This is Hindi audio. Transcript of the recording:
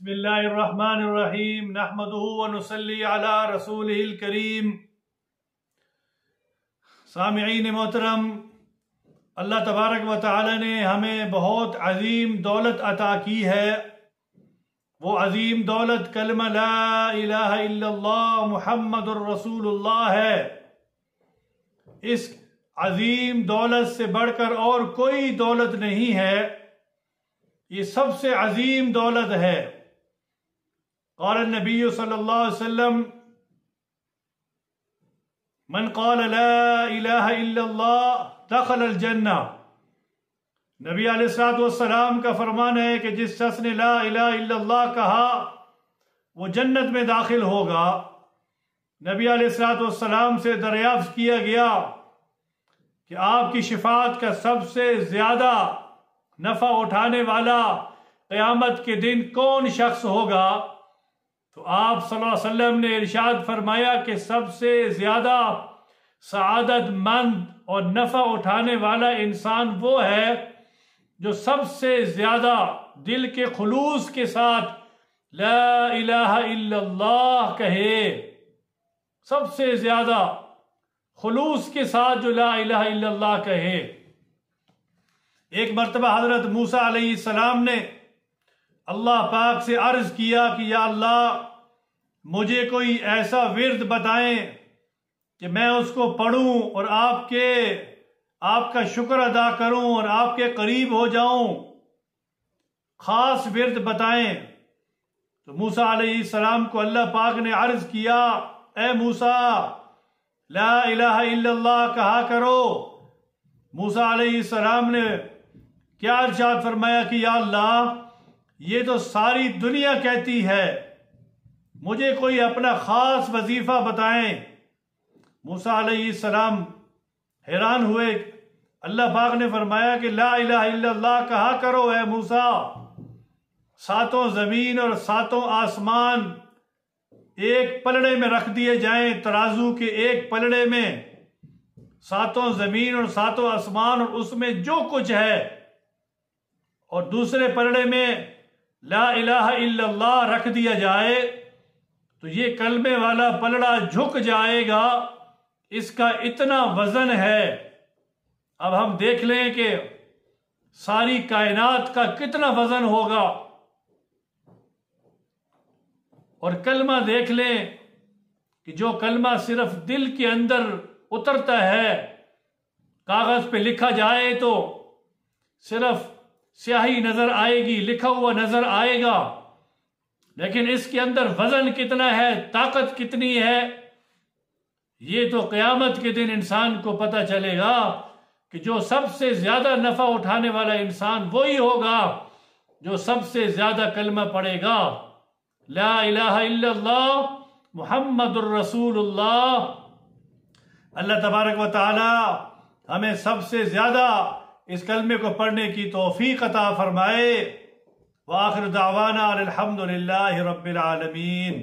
बिस्मिल्लाहिर्रहमानिर्रहीम नहमदुहु व नुसल्ली अला रसूलिहिल करीम। सामिईन मोहतरम, अल्लाह तबारक व तआला ने हमें बहुत अजीम दौलत अता की है। वो अजीम दौलत कलमा ला इलाहा इल्लल्लाह मुहम्मदुर रसूलुल्लाह है। इस अजीम दौलत से बढ़कर और कोई दौलत नहीं है। ये सबसे अजीम दौलत है। क़ाल नबी सल्लल्लाहु अलैहि वसल्लम मन क़ाल ला इलाहा इल्लल्लाह दख़लल जन्ना। नबी अलैहिस्सलातु वस्सलाम का फरमान है कि जिस शख्स ने ला इलाहा इल्लल्लाह कहा वो जन्नत में दाखिल होगा। नबी अलैहिस्सलातु वस्सलाम से दरियाफ्त किया गया कि आपकी शिफाअत का सबसे ज्यादा नफा उठाने वाला क़यामत के दिन कौन शख्स होगा। तो आप सल्लल्लाहु अलैहि वसल्लम ने इरशाद फरमाया कि सबसे ज्यादा सआदतमंद और नफा उठाने वाला इंसान वो है जो सबसे ज्यादा दिल के खुलूस के साथ ला इलाहा इल्लल्लाह कहे। सबसे ज्यादा खुलूस के साथ जो ला इलाहा इल्लल्लाह कहे। एक मर्तबा हजरत मूसा अलैहिस्सलाम ने अल्लाह पाक से अर्ज किया कि या अल्लाह मुझे कोई ऐसा विर्द बताएं कि मैं उसको पढ़ूं और आपका शुक्र अदा करूं और आपके करीब हो जाऊं। खास विर्द बताएं। तो मूसा अलैहिस्सलाम को अल्लाह पाक ने अर्ज किया, ए मूसा ला इलाहा इल्लल्लाह कहा करो। मूसा अलैहिस्सलाम ने क्या इरशाद फरमाया कि या अल्लाह ये तो सारी दुनिया कहती है, मुझे कोई अपना खास वजीफा बताएं। मूसा अलैहिस्सलाम हैरान हुए। अल्लाह पाक ने फरमाया कि ला इलाहा इल्लल्लाह कहा करो ए मूसा। सातों जमीन और सातों आसमान एक पलड़े में रख दिए जाएं, तराजू के एक पलड़े में सातों जमीन और सातों आसमान और उसमें जो कुछ है, और दूसरे पलड़े में ला इलाहा इल्लल्लाह रख दिया जाए, तो ये कलमे वाला पलड़ा झुक जाएगा। इसका इतना वजन है। अब हम देख लें कि सारी कायनात का कितना वजन होगा। और कलमा देख लें कि जो कलमा सिर्फ दिल के अंदर उतरता है, कागज पे लिखा जाए तो सिर्फ स्याही नजर आएगी, लिखा हुआ नजर आएगा, लेकिन इसके अंदर वजन कितना है, ताकत कितनी है, ये तो क़यामत के दिन इंसान को पता चलेगा। कि जो सबसे ज्यादा नफा उठाने वाला इंसान वही होगा जो सबसे ज्यादा कलमा पढ़ेगा, ला इलाहा इल्लल्लाह मुहम्मदुर रसूलुल्लाह। अल्लाह तबारक व तआला हमें सबसे ज्यादा इस कलमे को पढ़ने की तौफीक अता फरमाए। व आखिर दावाना अल्हम्दुलिल्लाहि रब्बिल आलमीन।